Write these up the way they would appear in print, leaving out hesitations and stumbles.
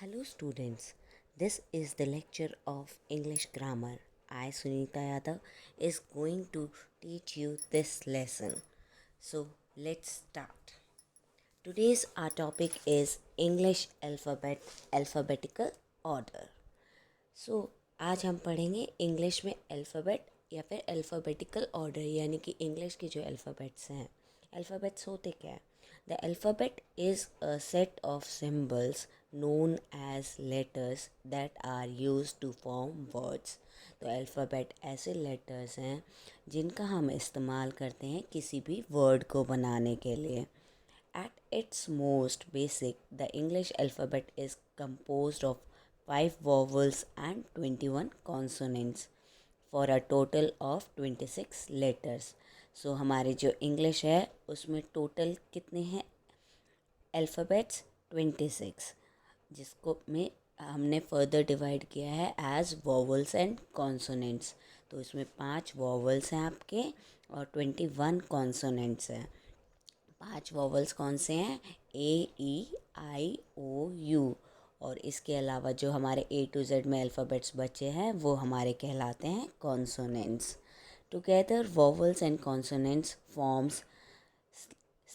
Hello students, this is the lecture of English grammar. I Sunita Yadav is going to teach you this lesson. So let's start. Today's our topic is English alphabetical order. So आज हम पढ़ेंगे English में alphabet या फिर alphabetical order यानी कि English के जो अल्फ़ाबेट्स हैं. अल्फ़ाबेट्स होते क्या है? The alphabet is a set of symbols known as letters that are used to form words. तो अल्फ़ाबेट ऐसे लेटर्स हैं जिनका हम इस्तेमाल करते हैं किसी भी वर्ड को बनाने के लिए. At its most basic, the English alphabet is composed of 5 vowels and 21 consonants for a total of 26 letters. So हमारे जो इंग्लिश है उसमें टोटल कितने हैं अल्फ़ाबेट्स? 26, जिसको में हमने फर्दर डिवाइड किया है एज वॉवल्स एंड कॉन्सोनेंट्स. तो इसमें 5 वॉवल्स हैं आपके और 21 कॉन्सोनेंट्स हैं. 5 वॉवल्स कौन से हैं? A E I O U. और इसके अलावा जो हमारे A to Z में अल्फ़ाबेट्स बचे हैं वो हमारे कहलाते हैं consonants. Together vowels and consonants forms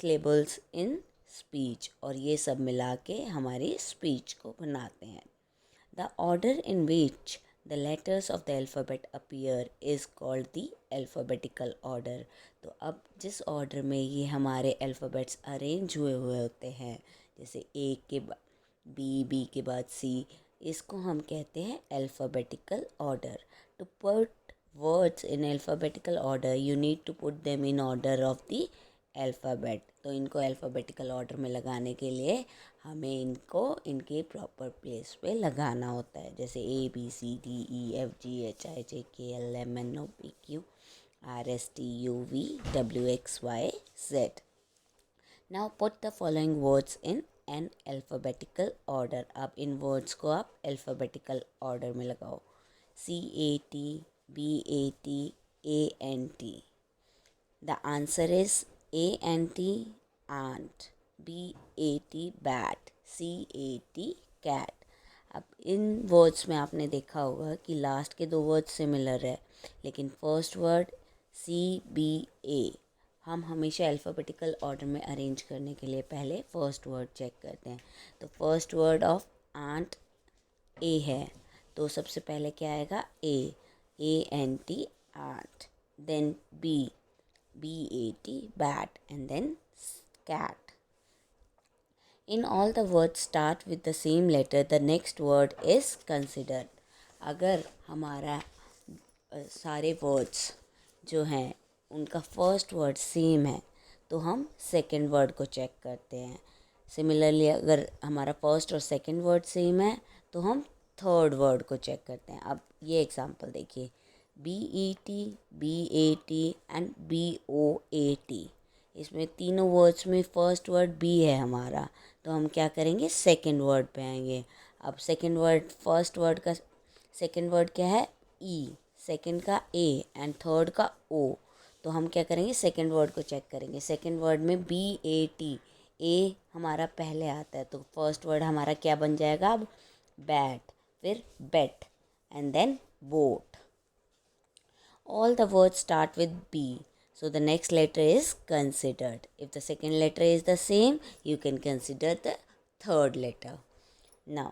syllables in speech. और ये सब मिला के हमारी स्पीच को बनाते हैं. The order in which the letters of the alphabet appear is called the alphabetical order. तो अब जिस ऑर्डर में ये हमारे अल्फ़ाबेट्स अरेंज हुए हुए होते हैं, जैसे ए के बी, बी के बाद सी, इसको हम कहते हैं alphabetical order. To put words in alphabetical order you need to put them in order of the alphabet. तो इनको अल्फ़ाबेटिकल ऑर्डर में लगाने के लिए हमें इनको इनके प्रॉपर प्लेस पे लगाना होता है. जैसे ABCDEFGHIJKLMNOPQRSTUVWXYZ. Now put the following words in an alphabetical order. अब इन वर्ड्स को आप अल्फ़ाबेटिकल ऑर्डर में लगाओ. CAT, BAT, ANT. The answer is ANT ant, BAT bat, CAT cat. अब इन वर्ड्स में आपने देखा होगा कि लास्ट के 2 वर्ड सिमिलर है, लेकिन फर्स्ट वर्ड CBA हम हमेशा अल्फ़ाबेटिकल ऑर्डर में अरेंज करने के लिए पहले फर्स्ट वर्ड चेक करते हैं. तो first word of ant A है, तो सबसे पहले क्या आएगा? ANT ant. Then BAT bat, and then cat. In all the words start with the same letter, the next word is considered. अगर हमारा सारे वर्ड्स जो हैं उनका फर्स्ट वर्ड सेम है तो हम सेकंड वर्ड को चेक करते हैं. सिमिलरली अगर हमारा फर्स्ट और सेकंड वर्ड सेम है तो हम थर्ड वर्ड को चेक करते हैं. अब ये एग्जांपल देखिए, BET, BAT एंड BOAT. इसमें तीनों वर्ड्स में फर्स्ट वर्ड बी है हमारा, तो हम क्या करेंगे? सेकंड वर्ड पे आएंगे. अब सेकंड वर्ड, फर्स्ट वर्ड का सेकंड वर्ड क्या है? ई, सेकंड का ए एंड थर्ड का ओ. तो हम क्या करेंगे? सेकंड वर्ड को चेक करेंगे. सेकंड वर्ड में BAT, ए हमारा पहले आता है, तो फर्स्ट वर्ड हमारा क्या बन जाएगा? अब बैट, फिर bet and then bot. All the words start with B. So the next letter is considered. If the second letter is the same, you can consider the third letter. Now,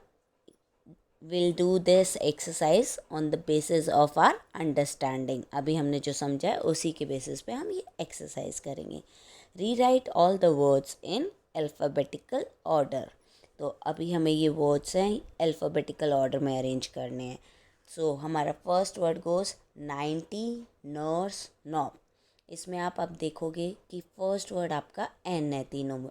we'll do this exercise on the basis of our understanding. अभी हमने जो समझा है उसी के basis पे हम ये एक्सरसाइज करेंगे. Rewrite all the words in alphabetical order. तो अभी हमें ये वर्ड्स हैं अल्फ़ाबेटिकल ऑर्डर में अरेंज करने हैं. सो हमारा first word goes 90, nurse, knob. इसमें आप अब देखोगे कि फर्स्ट वर्ड आपका एन है तीनों में.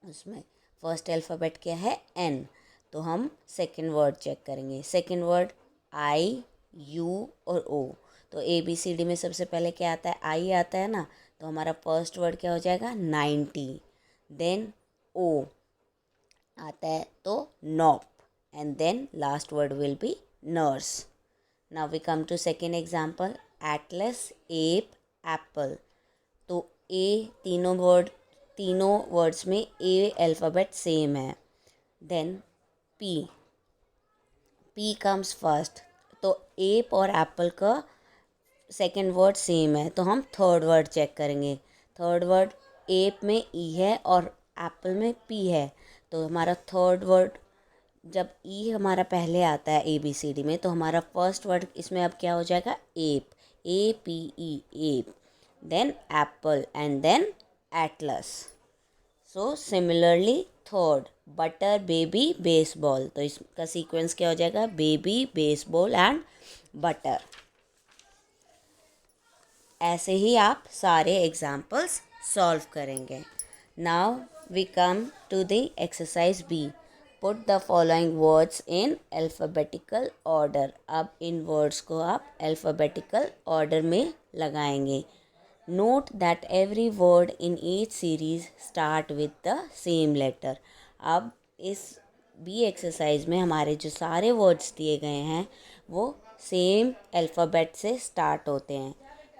उसमें फर्स्ट अल्फ़ाबेट क्या है? एन. तो हम सेकंड वर्ड चेक करेंगे. सेकंड वर्ड आई, यू और ओ. तो ABCD में सबसे पहले क्या आता है? आई आता है ना, तो हमारा फर्स्ट वर्ड क्या हो जाएगा? 90. देन ओ आता है तो knop, and then last word will be nurse. Now we come to second example, atlas, ape, apple. तो ए तीनों वर्ड्स में ए अल्फ़ाबेट सेम है. Then P, P comes first, तो एप और एप्पल का सेकेंड वर्ड सेम है, तो हम थर्ड वर्ड चेक करेंगे। थर्ड वर्ड एप में ई है और एप्पल में पी है, तो हमारा थर्ड वर्ड जब ई हमारा पहले आता है ए बी सी डी में, तो हमारा फर्स्ट वर्ड इसमें अब क्या हो जाएगा, ape, A P E, ape, then apple and then atlas. So similarly third butter baby baseball, तो इसका सीक्वेंस क्या हो जाएगा, बेबी बेसबॉल एंड बटर। ऐसे ही आप सारे एग्जाम्पल्स सॉल्व करेंगे। Now we come to the exercise B, put the following words in alphabetical order. अब इन वर्ड्स को आप अल्फ़ाबेटिकल ऑर्डर में लगाएंगे। Note that every word in each series start with the same letter. अब इस be exercise में हमारे जो सारे वर्ड्स दिए गए हैं वो सेम अल्फ़ाबेट से स्टार्ट होते हैं।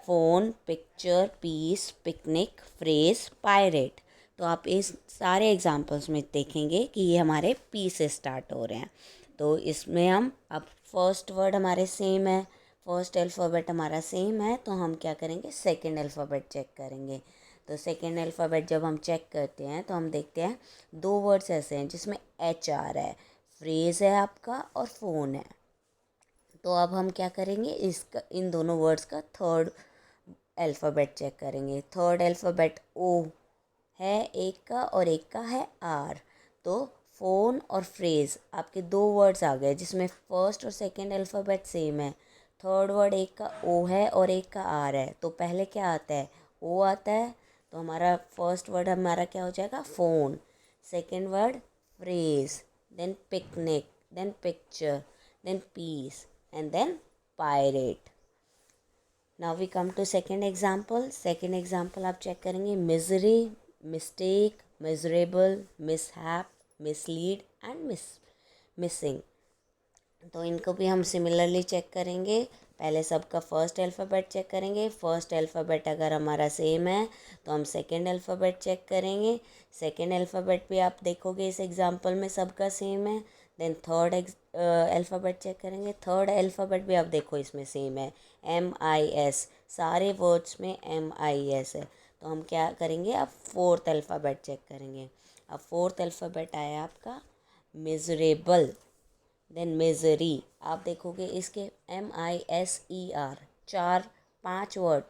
Phone, picture, piece, picnic, phrase, pirate. तो आप इस सारे एग्जाम्पल्स में देखेंगे कि ये हमारे पी से स्टार्ट हो रहे हैं। तो इसमें हम अब फर्स्ट वर्ड हमारे सेम है, फर्स्ट अल्फ़ाबेट हमारा सेम है, तो हम क्या करेंगे, सेकंड अल्फ़ाबेट चेक करेंगे। तो सेकंड अल्फ़ाबेट जब हम चेक करते हैं तो हम देखते हैं दो वर्ड्स ऐसे हैं जिसमें एच आ रहा है, फ्रेज़ है आपका और फ़ोन है। तो अब हम क्या करेंगे, इसका इन दोनों वर्ड्स का थर्ड अल्फ़ाबेट चेक करेंगे। थर्ड अल्फ़ाबेट ओ है एक का और एक का है आर, तो फ़ोन और फ्रेज़ आपके दो वर्ड्स आ गए जिसमें फर्स्ट और सेकंड अल्फ़ाबेट सेम है। थर्ड वर्ड एक का ओ है और एक का आर है, तो पहले क्या आता है, ओ आता है, तो हमारा फर्स्ट वर्ड हमारा क्या हो जाएगा, phone. Second word phrase, then picnic, then picture, then piece and then pirate. Now we come to second example. Second example आप चेक करेंगे, misery, mistake, miserable, mishap, mislead and missing. तो इनको भी हम सिमिलरली चेक करेंगे। पहले सबका first alphabet check करेंगे। फर्स्ट अल्फ़ाबेट अगर हमारा सेम है तो हम सेकेंड अल्फ़ाबेट चेक करेंगे। सेकेंड अल्फ़ाबेट भी आप देखोगे इस एग्जांपल में सबका सेम है। देन थर्ड अल्फ़ाबेट चेक करेंगे। थर्ड अल्फ़ाबेट भी आप देखो इसमें सेम है, MIS, सारे वर्ड्स में MIS है। तो हम क्या करेंगे, अब फोर्थ अल्फ़ाबेट चेक करेंगे। अब फोर्थ अल्फ़ाबेट आया आपका मिजरेबल, देन मिजरी। आप देखोगे इसके MISER, चार पांच वर्ड,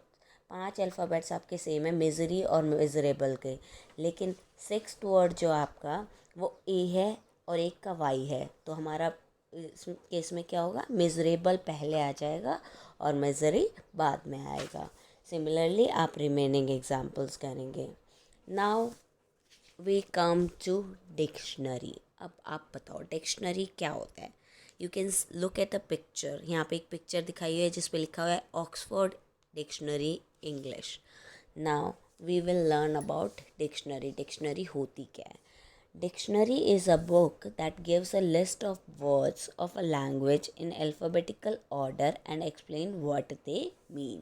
पांच अल्फ़ाबेट्स आपके सेम है मिजरी और मिजरेबल के, लेकिन सिक्स्थ वर्ड जो आपका वो ए है और एक का वाई है। तो हमारा इस केस में क्या होगा, मिजरेबल पहले आ जाएगा और मिजरी बाद में आएगा। सिमिलरली आप रिमेनिंग एग्जाम्पल्स करेंगे। Now we come to dictionary. अब आप बताओ डिक्शनरी क्या होता है। You can look at the picture. यहाँ पे एक पिक्चर दिखाई हुई है जिस पे लिखा हुआ है Oxford dictionary English. Now we will learn about dictionary. Dictionary होती क्या है। Dictionary is a book that gives a list of words of a language in alphabetical order and explain what they mean.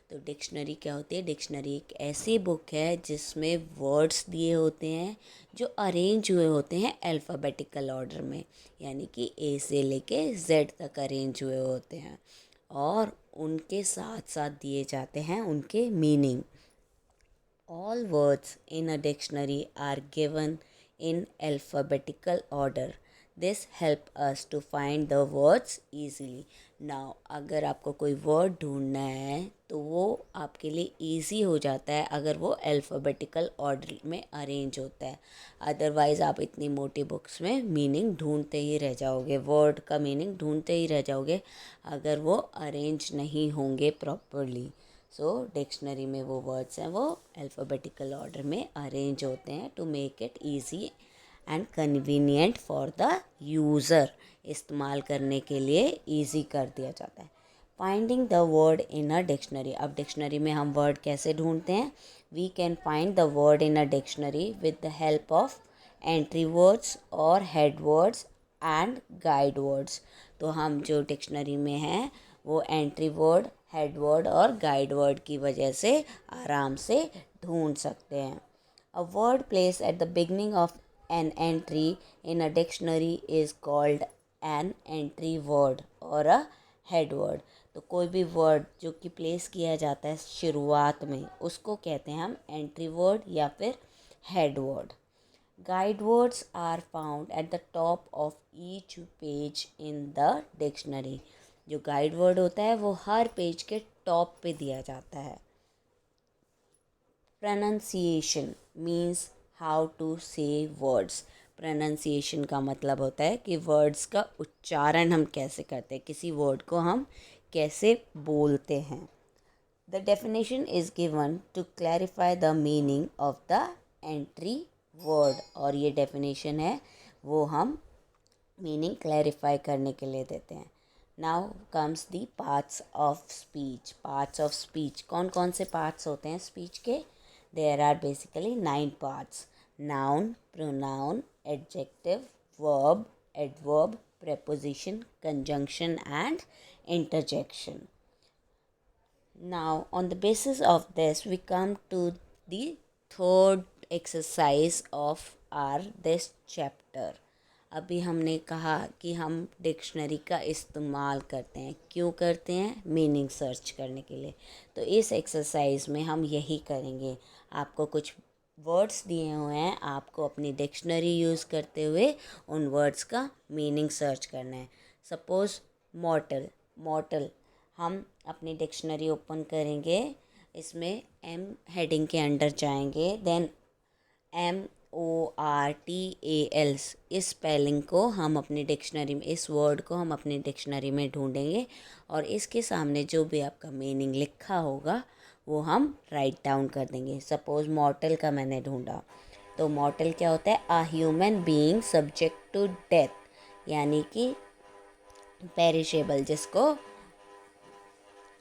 तो dictionary क्या होती है, dictionary एक ऐसी book है जिसमें वर्ड्स दिए होते हैं जो अरेंज हुए होते हैं अल्फ़ाबेटिकल ऑर्डर में, यानी कि ए से लेके जेड तक अरेंज हुए होते हैं और उनके साथ साथ दिए जाते हैं उनके meaning. All words in a dictionary are given in alphabetical order. This help us to find the words easily. Now अगर आपको कोई वर्ड ढूंढना है तो वो आपके लिए easy हो जाता है अगर वो alphabetical order में arrange होता है। अदरवाइज़ आप इतनी मोटी बुक्स में मीनिंग ढूंढते ही रह जाओगे, वर्ड का मीनिंग ढूंढते ही रह जाओगे अगर वो अरेंज नहीं होंगे प्रॉपरली। सो डिक्शनरी में वो वर्ड्स हैं वो अल्फ़ाबेटिकल ऑर्डर में अरेंज होते हैं to make it easy and convenient for the user. इस्तेमाल करने के लिए ईजी कर दिया जाता है। Finding the word in a dictionary. अब डिक्शनरी में हम वर्ड कैसे ढूंढते हैं, we can find the word in a dictionary with the help of entry words और head words and guide words. तो हम जो डिक्शनरी में हैं वो एंट्री वर्ड, हेड वर्ड और गाइड वर्ड की वजह से आराम से ढूंढ सकते हैं। A word place at the beginning of An entry in a dictionary is called an entry word or a head word. तो कोई भी वर्ड जो कि प्लेस किया जाता है शुरुआत में उसको कहते हैं हम एंट्री वर्ड या फिर head word. Guide words are found at the top of each page in the dictionary. जो गाइड वर्ड होता है वो हर पेज के टॉप पे दिया जाता है. Pronunciation means how to say words. Pronunciation का मतलब होता है कि वर्ड्स का उच्चारण हम कैसे करते हैं, किसी वर्ड को हम कैसे बोलते हैं. The definition is given to clarify the meaning of the entry word. और ये definition है वो हम meaning clarify करने के लिए देते हैं. Now comes the parts of speech. Parts of speech. कौन कौन से parts होते हैं speech के? There are basically 9 parts. Noun, pronoun, adjective, verb, adverb, preposition, conjunction and interjection. Now, on the basis of this, we come to the third exercise of our this chapter. अभी हमने कहा कि हम dictionary का इस्तेमाल करते हैं. क्यों करते हैं? मीनिंग सर्च करने के लिए. तो इस एक्सरसाइज में हम यही करेंगे. आपको कुछ वर्ड्स दिए हुए हैं, आपको अपनी डिक्शनरी यूज़ करते हुए उन वर्ड्स का मीनिंग सर्च करना है. सपोज़ मॉर्टल. मॉर्टल हम अपनी डिक्शनरी ओपन करेंगे, इसमें एम हेडिंग के अंडर जाएंगे, देन MORTAL इस स्पेलिंग को हम अपनी डिक्शनरी में, इस वर्ड को हम अपनी डिक्शनरी में ढूंढेंगे और इसके सामने जो भी आपका मीनिंग लिखा होगा वो हम राइट डाउन कर देंगे. सपोज़ मॉर्टल का मैंने ढूंढा, तो मॉर्टल क्या होता है? A human being subject to death, यानी कि पेरिशेबल, जिसको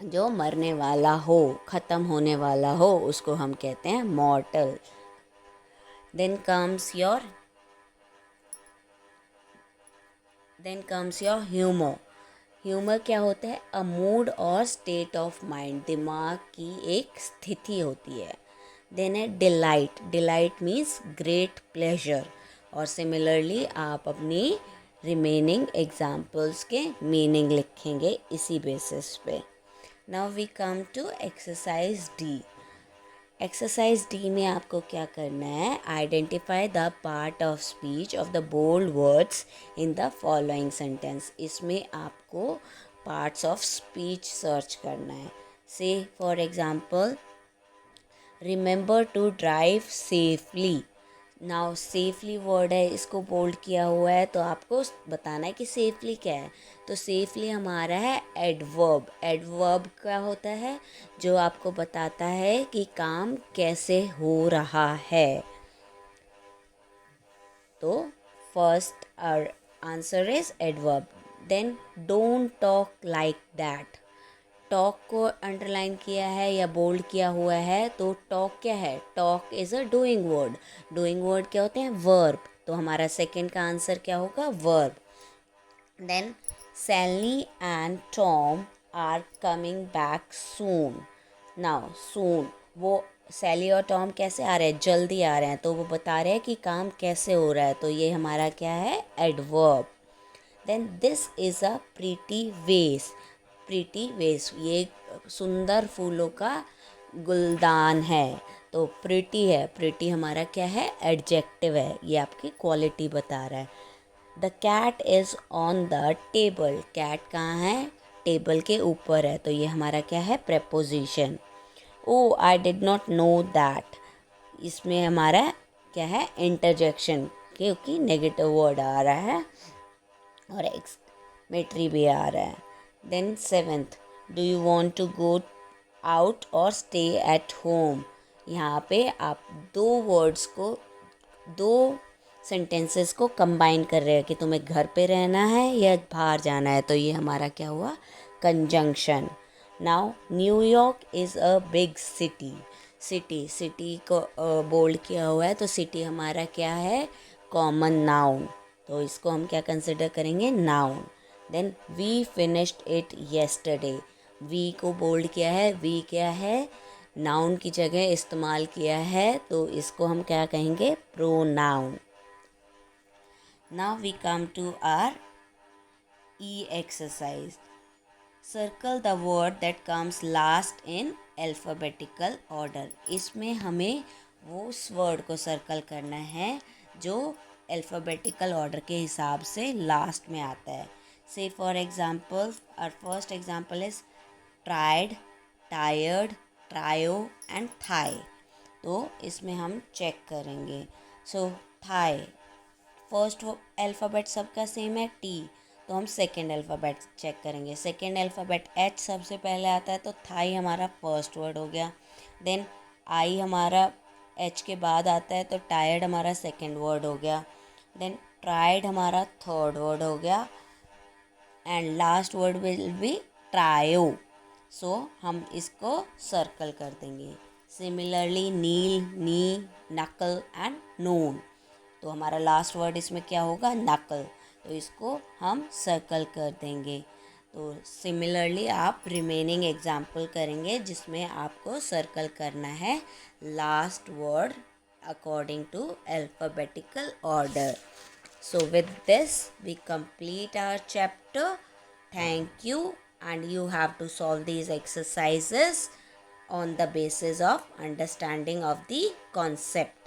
जो मरने वाला हो, ख़त्म होने वाला हो, उसको हम कहते हैं mortal. Then comes your humour. Humour क्या होता है? A mood or state of mind, दिमाग की एक स्थिति होती है. देन है delight. Delight means great pleasure. और सिमिलरली आप अपनी रिमेनिंग एग्जाम्पल्स के मीनिंग लिखेंगे इसी बेसिस पे. Now we come to exercise D. Exercise D में आपको क्या करना है? Identify the part of speech of the bold words in the following sentence. इसमें आपको पार्ट्स ऑफ स्पीच सर्च करना है. Say for example, remember to drive safely. Now safely word है, इसको बोल्ड किया हुआ है, तो आपको बताना है कि सेफली क्या है. तो सेफली हमारा है एडवर्ब. एडवर्ब क्या होता है? जो आपको बताता है कि काम कैसे हो रहा है. तो first answer is adverb. Then don't talk like that. Talk को अंडरलाइन किया है या बोल्ड किया हुआ है, तो टॉक क्या है? Talk is a doing word. Doing word क्या होते हैं? वर्ब. तो हमारा सेकंड का आंसर क्या होगा? Verb. Then Sally and Tom are coming back soon. Now soon, वो सैली और टॉम कैसे आ रहे हैं? जल्दी आ रहे हैं. तो वो बता रहे हैं कि काम कैसे हो रहा है. तो ये हमारा क्या है? Adverb. Then this is a pretty vase. Pretty vase, ये सुंदर फूलों का गुलदान है. तो प्रीटी है. प्रीटी हमारा क्या है? एडजेक्टिव है. ये आपकी क्वालिटी बता रहा है. The cat is on the table. Cat कहाँ है? टेबल के ऊपर है. तो ये हमारा क्या है? Preposition. Oh I did not know that. इसमें हमारा क्या है? इंटरजेक्शन, क्योंकि नेगेटिव वर्ड आ रहा है और एक्सक्लेमेटरी भी आ रहा है. Then seventh, do you want to go out or stay at home. यहाँ पे आप दो सेंटेंसेस को कंबाइन कर रहे हैं कि तुम्हें घर पे रहना है या बाहर जाना है. तो ये हमारा क्या हुआ? Conjunction. Now New York is a big city. City को बोल्ड किया हुआ है, तो सिटी हमारा क्या है? Common noun. तो इसको हम क्या कंसिडर करेंगे? Noun. Then we finished it yesterday. We को बोल्ड किया है. वी क्या है? नाउन की जगह इस्तेमाल किया है, तो इसको हम क्या कहेंगे? Pronoun. Now we come to our E exercise. Circle the word that comes last in alphabetical order. इसमें हमें वो उस वर्ड को सर्कल करना है जो अल्फ़ाबेटिकल ऑर्डर के हिसाब से लास्ट में आता है. Say for example our first example is tried, tired, trio and thigh. तो इसमें हम चेक करेंगे. सो थाई, फर्स्ट अल्फ़ाबेट सबका सेम है टी, तो हम सेकेंड अल्फ़ाबेट चेक करेंगे. सेकेंड अल्फ़ाबेट एच सबसे पहले आता है, तो थाई हमारा फर्स्ट वर्ड हो गया. देन आई हमारा एच के बाद आता है, तो टायर्ड हमारा सेकेंड वर्ड हो गया. देन ट्राइड हमारा थर्ड वर्ड हो गया and last word will be trio. So हम इसको सर्कल कर देंगे. सिमिलरली नील, नी, नकल एंड नोन. तो हमारा लास्ट वर्ड इसमें क्या होगा? नकल. तो इसको हम सर्कल कर देंगे. तो सिमिलरली आप रिमेनिंग एग्जाम्पल करेंगे जिसमें आपको सर्कल करना है last word according to alphabetical order. So with this we complete our chapter. Thank you, and you have to solve these exercises on the basis of understanding of the concept.